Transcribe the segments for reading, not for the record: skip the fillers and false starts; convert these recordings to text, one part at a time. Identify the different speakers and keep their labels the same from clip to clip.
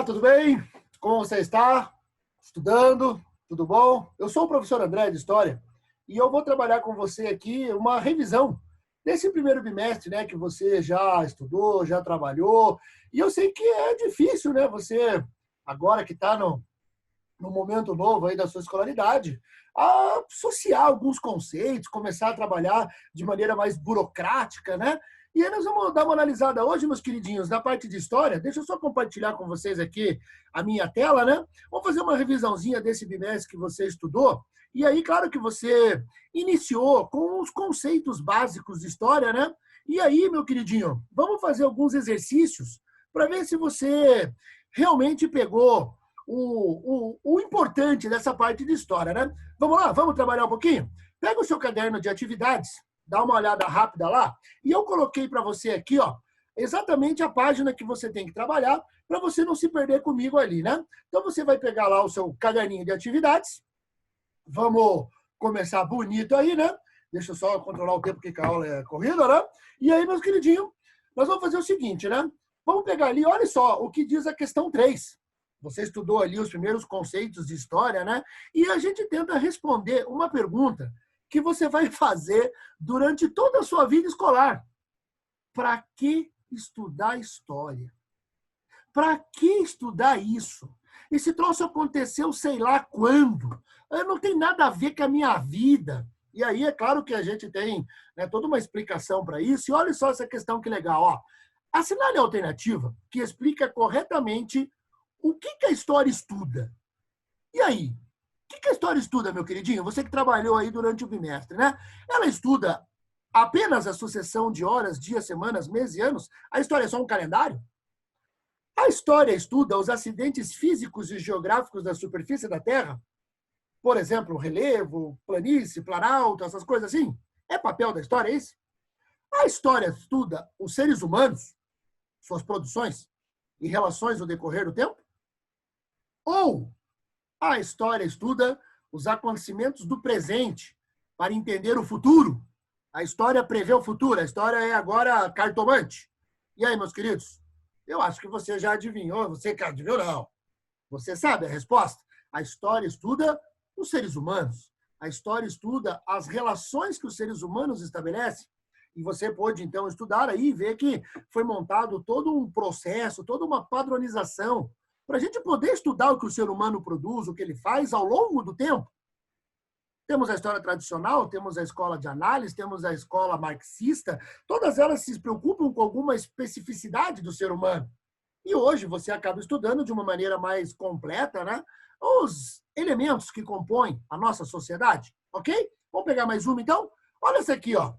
Speaker 1: Olá, tudo bem? Como você está? Estudando? Tudo bom? Eu sou o professor André de História e eu vou trabalhar com você aqui uma revisão desse primeiro bimestre, né, que você já estudou, já trabalhou. E eu sei que é difícil, né, você, agora que está no momento novo aí da sua escolaridade, associar alguns conceitos, começar a trabalhar de maneira mais burocrática, né? E aí nós vamos dar uma analisada hoje, meus queridinhos, na parte de história. Deixa eu só compartilhar com vocês aqui a minha tela, né? Vamos fazer uma revisãozinha desse bimestre que você estudou. E aí, claro que você iniciou com os conceitos básicos de história, né? E aí, meu queridinho, vamos fazer alguns exercícios para ver se você realmente pegou o importante dessa parte de história, né? Vamos lá, vamos trabalhar um pouquinho? Pega o seu caderno de atividades, dá uma olhada rápida lá, e eu coloquei para você aqui, ó, exatamente a página que você tem que trabalhar para você não se perder comigo ali, né? Então você vai pegar lá o seu caderninho de atividades, vamos começar bonito aí, né? Deixa eu só controlar o tempo que a aula é corrida, né? E aí, meus queridinhos, nós vamos fazer o seguinte, né? Vamos pegar ali, olha só, o que diz a questão 3. Você estudou ali os primeiros conceitos de história, né? E a gente tenta responder uma pergunta que você vai fazer durante toda a sua vida escolar. Para que estudar história? Para que estudar isso? Esse troço aconteceu sei lá quando. Não tem nada a ver com a minha vida. E aí é claro que a gente tem, né, toda uma explicação para isso. E olha só essa questão que legal. Ó. Assinale a alternativa que explica corretamente o que a história estuda. E aí? O que a história estuda, meu queridinho? Você que trabalhou aí durante o bimestre, né? Ela estuda apenas a sucessão de horas, dias, semanas, meses e anos? A história é só um calendário? A história estuda os acidentes físicos e geográficos da superfície da Terra? Por exemplo, relevo, planície, planalto, essas coisas assim? É papel da história esse? A história estuda os seres humanos, suas produções e relações no decorrer do tempo? Ou a história estuda os acontecimentos do presente para entender o futuro? A história prevê o futuro, a história é agora cartomante. E aí, meus queridos? Eu acho que você já adivinhou, você que adivinhou, não. Você sabe a resposta? A história estuda os seres humanos. A história estuda as relações que os seres humanos estabelecem. E você pode, então, estudar aí e ver que foi montado todo um processo, toda uma padronização para a gente poder estudar o que o ser humano produz, o que ele faz ao longo do tempo. Temos a história tradicional, temos a escola de análise, temos a escola marxista, todas elas se preocupam com alguma especificidade do ser humano. E hoje você acaba estudando de uma maneira mais completa, né, os elementos que compõem a nossa sociedade, ok? Vamos pegar mais uma, então? Olha essa aqui, ó.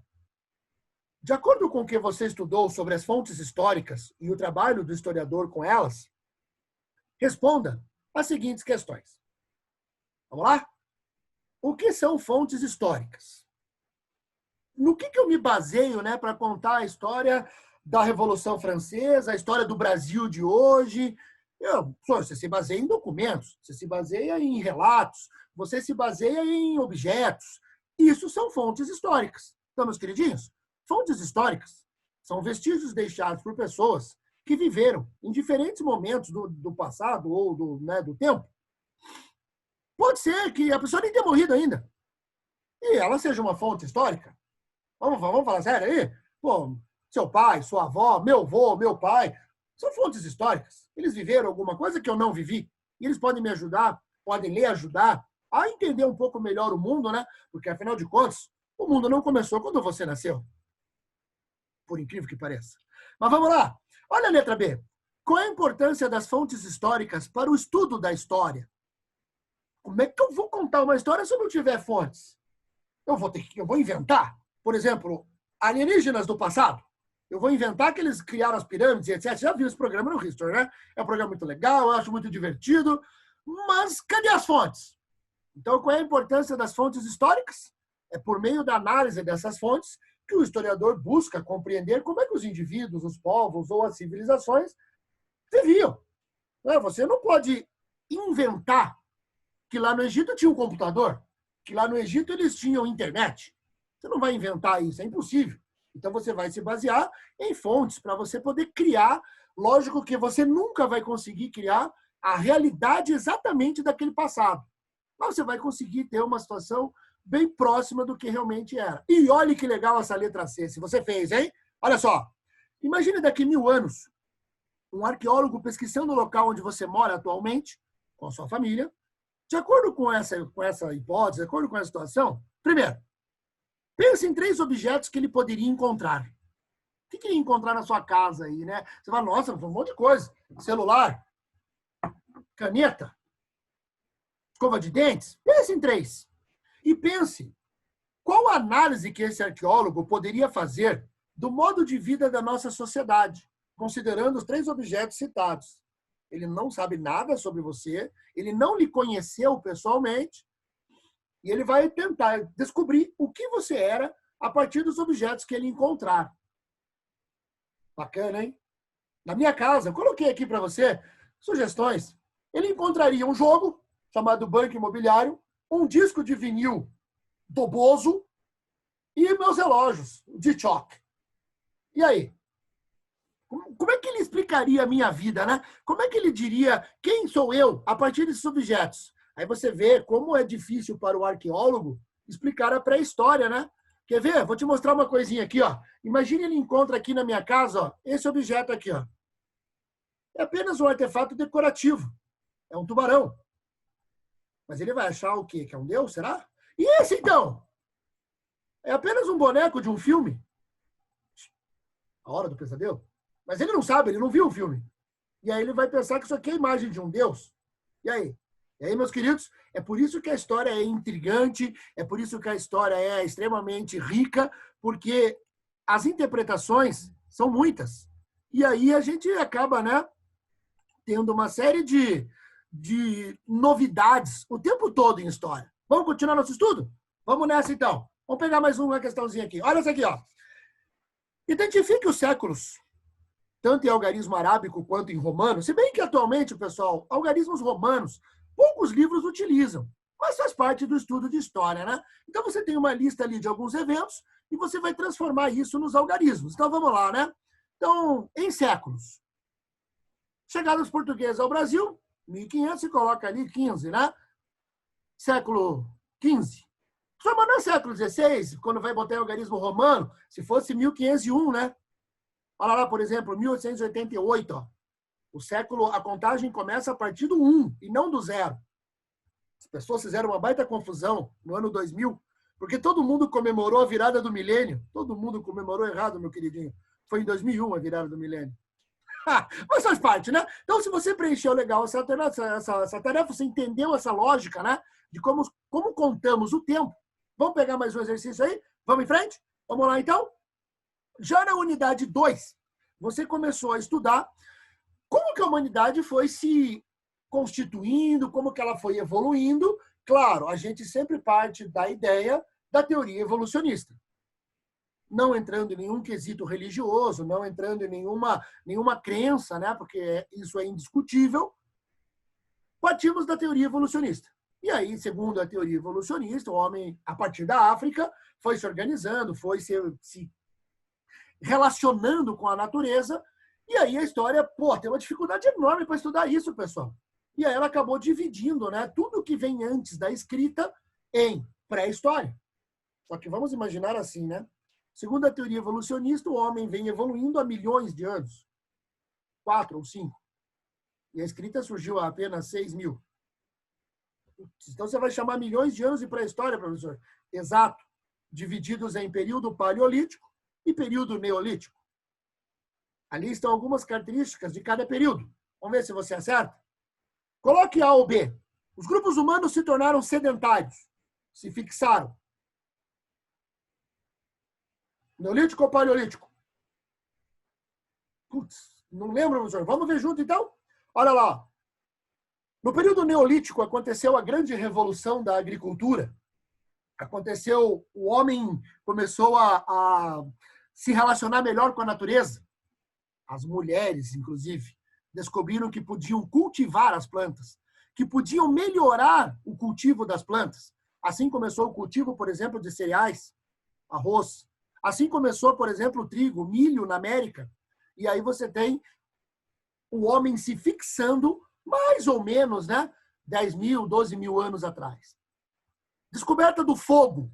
Speaker 1: De acordo com o que você estudou sobre as fontes históricas e o trabalho do historiador com elas, responda as seguintes questões. Vamos lá? O que são fontes históricas? No que eu me baseio, né, para contar a história da Revolução Francesa, a história do Brasil de hoje? Você se baseia em documentos, você se baseia em relatos, você se baseia em objetos. Isso são fontes históricas. Então, meus queridinhos, fontes históricas são vestígios deixados por pessoas que viveram em diferentes momentos do passado ou do tempo. Pode ser que a pessoa nem tenha morrido ainda. E ela seja uma fonte histórica. Vamos falar sério aí? Pô, seu pai, sua avó, meu avô, meu pai, são fontes históricas. Eles viveram alguma coisa que eu não vivi. E eles podem me ajudar, podem lhe ajudar a entender um pouco melhor o mundo, né? Porque, afinal de contas, o mundo não começou quando você nasceu. Por incrível que pareça. Mas vamos lá. Olha a letra B. Qual é a importância das fontes históricas para o estudo da história? Como é que eu vou contar uma história se eu não tiver fontes? Eu vou inventar. Por exemplo, alienígenas do passado. Eu vou inventar que eles criaram as pirâmides, etc. Já viu esse programa no History, né? É um programa muito legal, eu acho muito divertido. Mas cadê as fontes? Então, qual é a importância das fontes históricas? É por meio da análise dessas fontes que o historiador busca compreender como é que os indivíduos, os povos ou as civilizações viviam. Você não pode inventar que lá no Egito tinha um computador, que lá no Egito eles tinham internet. Você não vai inventar isso, é impossível. Então você vai se basear em fontes para você poder criar Lógico que você nunca vai conseguir criar a realidade exatamente daquele passado. Mas você vai conseguir ter uma situação bem próxima do que realmente era. E olha que legal essa letra C, se você fez, hein? Olha só. Imagine daqui 1000 anos, um arqueólogo pesquisando o local onde você mora atualmente, com a sua família. De acordo com essa hipótese, de acordo com essa situação, primeiro, pense em 3 objetos que ele poderia encontrar. O que ele ia encontrar na sua casa aí, né? Você fala, nossa, um monte de coisa. Celular, caneta, escova de dentes. Pense em 3. E pense, qual a análise que esse arqueólogo poderia fazer do modo de vida da nossa sociedade, considerando os 3 objetos citados? Ele não sabe nada sobre você, ele não lhe conheceu pessoalmente, e ele vai tentar descobrir o que você era a partir dos objetos que ele encontrar. Bacana, hein? Na minha casa, eu coloquei aqui para você sugestões. Ele encontraria um jogo chamado Banco Imobiliário, um disco de vinil do Bozo e meus relógios de choque. E aí? Como é que ele explicaria a minha vida, né? Como é que ele diria quem sou eu a partir desses objetos? Aí você vê como é difícil para o arqueólogo explicar a pré-história, né? Quer ver? Vou te mostrar uma coisinha aqui, ó. Imagine ele encontra aqui na minha casa, ó, esse objeto aqui, ó. É apenas um artefato decorativo. É um tubarão. Mas ele vai achar o quê? Que é um deus, será? E esse, então? É apenas um boneco de um filme? A Hora do Pesadelo? Mas ele não sabe, ele não viu o filme. E aí ele vai pensar que isso aqui é a imagem de um deus. E aí? E aí, meus queridos, é por isso que a história é intrigante, é por isso que a história é extremamente rica, porque as interpretações são muitas. E aí a gente acaba, né, tendo uma série de novidades o tempo todo em história. Vamos continuar nosso estudo? Vamos nessa, então. Vamos pegar mais uma questãozinha aqui. Olha essa aqui, ó. Identifique os séculos, tanto em algarismo arábico quanto em romano, se bem que atualmente, pessoal, algarismos romanos, poucos livros utilizam, mas faz parte do estudo de história, né? Então você tem uma lista ali de alguns eventos e você vai transformar isso nos algarismos. Então vamos lá, né? Então, em séculos. Chegada dos portugueses ao Brasil, 1500, se coloca ali 15, né? Século 15. Só mas não é século 16, quando vai botar em algarismo romano, se fosse 1501, né? Olha lá, por exemplo, 1888, ó. O século, a contagem começa a partir do 1 e não do 0. As pessoas fizeram uma baita confusão no ano 2000, porque todo mundo comemorou a virada do milênio. Todo mundo comemorou errado, meu queridinho. Foi em 2001 a virada do milênio. Mas faz parte, né? Então, se você preencheu legal essa tarefa, você entendeu essa lógica, né? De como contamos o tempo. Vamos pegar mais um exercício aí? Vamos em frente? Vamos lá, então? Já na unidade 2, você começou a estudar como que a humanidade foi se constituindo, como que ela foi evoluindo. Claro, a gente sempre parte da ideia da teoria evolucionista. Não entrando em nenhum quesito religioso, não entrando em nenhuma crença, né? Porque isso é indiscutível. Partimos da teoria evolucionista. E aí, segundo a teoria evolucionista, o homem, a partir da África, foi se organizando, foi se relacionando com a natureza. E aí a história, tem uma dificuldade enorme para estudar isso, pessoal. E aí ela acabou dividindo, né, tudo que vem antes da escrita em pré-história. Só que vamos imaginar assim, né? Segundo a teoria evolucionista, o homem vem evoluindo há milhões de anos. 4 ou 5. E a escrita surgiu há apenas 6.000. Então você vai chamar milhões de anos de pré-história, professor? Exato. Divididos em período paleolítico e período neolítico. Ali estão algumas características de cada período. Vamos ver se você acerta. Coloque A ou B. Os grupos humanos se tornaram sedentários. Se fixaram. Neolítico ou paleolítico? Putz, não lembro, professor. Vamos ver junto, então? Olha lá. No período neolítico aconteceu a grande revolução da agricultura. Aconteceu, o homem começou a se relacionar melhor com a natureza. As mulheres, inclusive, descobriram que podiam cultivar as plantas, que podiam melhorar o cultivo das plantas. Assim começou o cultivo, por exemplo, de cereais, arroz. Assim começou, por exemplo, o trigo, milho na América. E aí você tem o homem se fixando mais ou menos, né, 10 mil, 12 mil anos atrás. Descoberta do fogo.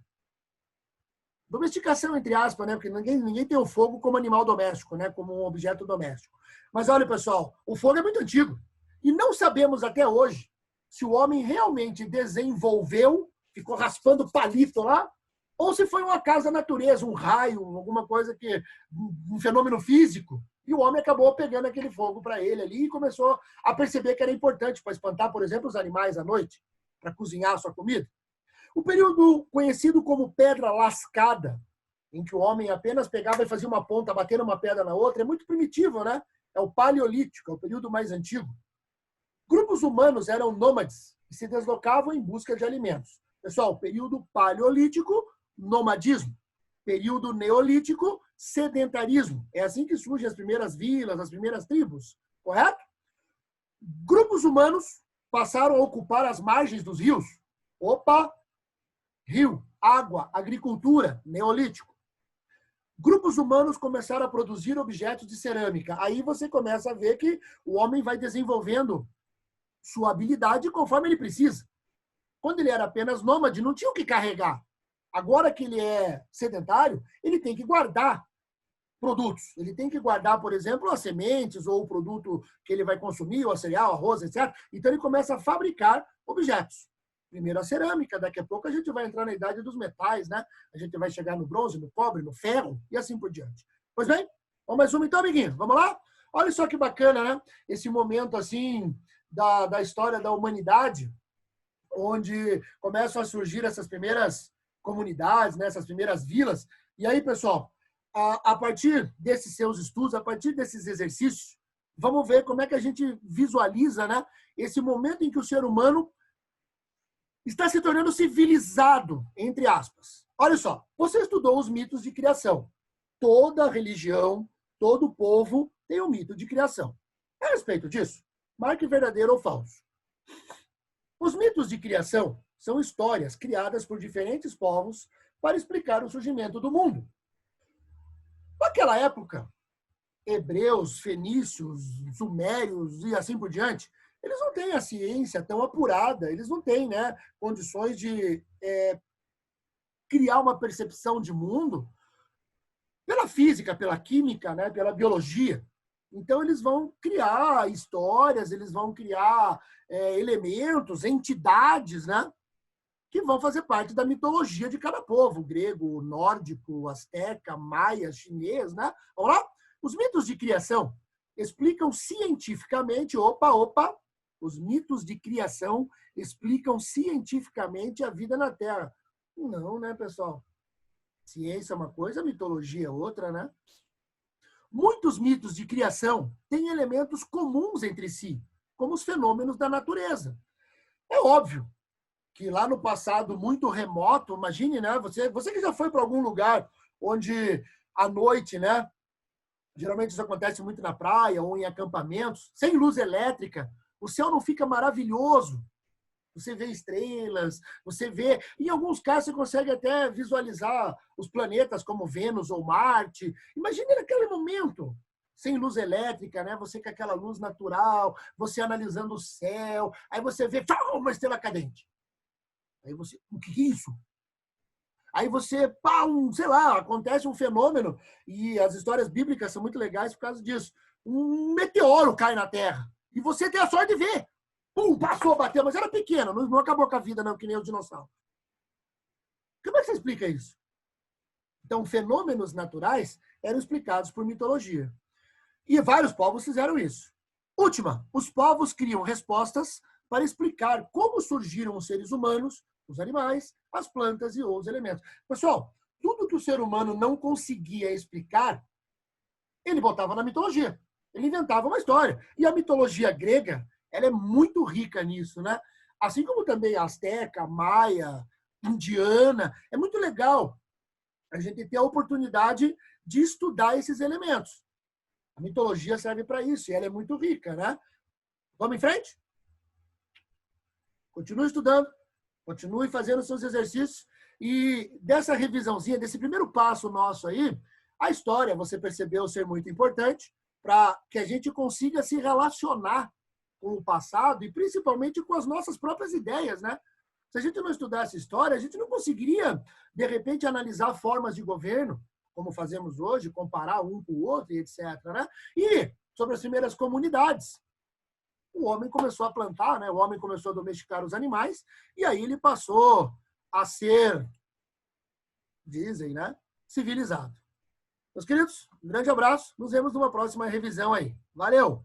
Speaker 1: Domesticação, entre aspas, né? Porque ninguém tem o fogo como animal doméstico, né? Como um objeto doméstico. Mas olha, pessoal, o fogo é muito antigo. E não sabemos até hoje se o homem realmente desenvolveu, ficou raspando palito lá, ou se foi um acaso da natureza, um raio, alguma coisa que. Um fenômeno físico. E o homem acabou pegando aquele fogo para ele ali e começou a perceber que era importante para espantar, por exemplo, os animais à noite, para cozinhar a sua comida. O período conhecido como pedra lascada, em que o homem apenas pegava e fazia uma ponta, batendo uma pedra na outra, é muito primitivo, né? É o paleolítico, é o período mais antigo. Grupos humanos eram nômades e se deslocavam em busca de alimentos. Pessoal, período paleolítico, nomadismo. Período neolítico, sedentarismo. É assim que surgem as primeiras vilas, as primeiras tribos, correto? Grupos humanos passaram a ocupar as margens dos rios. Opa! Rio, água, agricultura, neolítico. Grupos humanos começaram a produzir objetos de cerâmica. Aí você começa a ver que o homem vai desenvolvendo sua habilidade conforme ele precisa. Quando ele era apenas nômade, não tinha o que carregar. Agora que ele é sedentário, ele tem que guardar produtos. Ele tem que guardar, por exemplo, as sementes ou o produto que ele vai consumir, o cereal, arroz, etc. Então ele começa a fabricar objetos. Primeiro a cerâmica, daqui a pouco a gente vai entrar na idade dos metais, né? A gente vai chegar no bronze, no cobre, no ferro e assim por diante. Pois bem, vamos mais uma então, amiguinho? Vamos lá? Olha só que bacana, né? Esse momento, assim, da história da humanidade, onde começam a surgir essas primeiras comunidades, né? Essas primeiras vilas. E aí, pessoal, a partir desses seus estudos, a partir desses exercícios, vamos ver como é que a gente visualiza, né? Esse momento em que o ser humano está se tornando civilizado, entre aspas. Olha só, você estudou os mitos de criação. Toda religião, todo povo tem um mito de criação. A respeito disso, marque verdadeiro ou falso. Os mitos de criação são histórias criadas por diferentes povos para explicar o surgimento do mundo. Naquela época, hebreus, fenícios, sumérios e assim por diante, eles não têm a ciência tão apurada, eles não têm, né, condições de criar uma percepção de mundo pela física, pela química, né, pela biologia. Então, eles vão criar histórias, eles vão criar elementos, entidades, né, que vão fazer parte da mitologia de cada povo, grego, nórdico, asteca, maia, chinês, né? Vamos lá? Os mitos de criação explicam cientificamente, os mitos de criação explicam cientificamente a vida na Terra. Não, né, pessoal? Ciência é uma coisa, mitologia é outra, né? Muitos mitos de criação têm elementos comuns entre si, como os fenômenos da natureza. É óbvio que lá no passado muito remoto, imagine, né? Você que já foi para algum lugar onde à noite, né? Geralmente isso acontece muito na praia ou em acampamentos, sem luz elétrica, o céu não fica maravilhoso. Você vê estrelas, você vê... Em alguns casos, você consegue até visualizar os planetas como Vênus ou Marte. Imagine naquele momento, sem luz elétrica, né? Você com aquela luz natural, você analisando o céu, aí você vê uma estrela cadente. Aí você... O que é isso? Aí você, sei lá, acontece um fenômeno, e as histórias bíblicas são muito legais por causa disso. Um meteoro cai na Terra, e você tem a sorte de ver. Passou, bateu, mas era pequeno, não acabou com a vida, não, que nem o dinossauro. Como é que você explica isso? Então, fenômenos naturais eram explicados por mitologia. E vários povos fizeram isso. Última, os povos criam respostas para explicar como surgiram os seres humanos, os animais, as plantas e os elementos. Pessoal, tudo que o ser humano não conseguia explicar, ele botava na mitologia. Ele inventava uma história. E a mitologia grega, ela é muito rica nisso, né? Assim como também a asteca, maia, indiana. É muito legal a gente ter a oportunidade de estudar esses elementos. A mitologia serve para isso e ela é muito rica, né? Vamos em frente? Continue estudando, continue fazendo seus exercícios e dessa revisãozinha, desse primeiro passo nosso aí, a história você percebeu ser muito importante. para que a gente consiga se relacionar com o passado e principalmente com as nossas próprias ideias, né? Se a gente não estudasse história, a gente não conseguiria, de repente, analisar formas de governo, como fazemos hoje, comparar um com o outro e etc. Né? E sobre as primeiras comunidades. O homem começou a plantar, né? O homem começou a domesticar os animais, e aí ele passou a ser, dizem, né? Civilizado. Meus queridos, um grande abraço. Nos vemos numa próxima revisão aí. Valeu!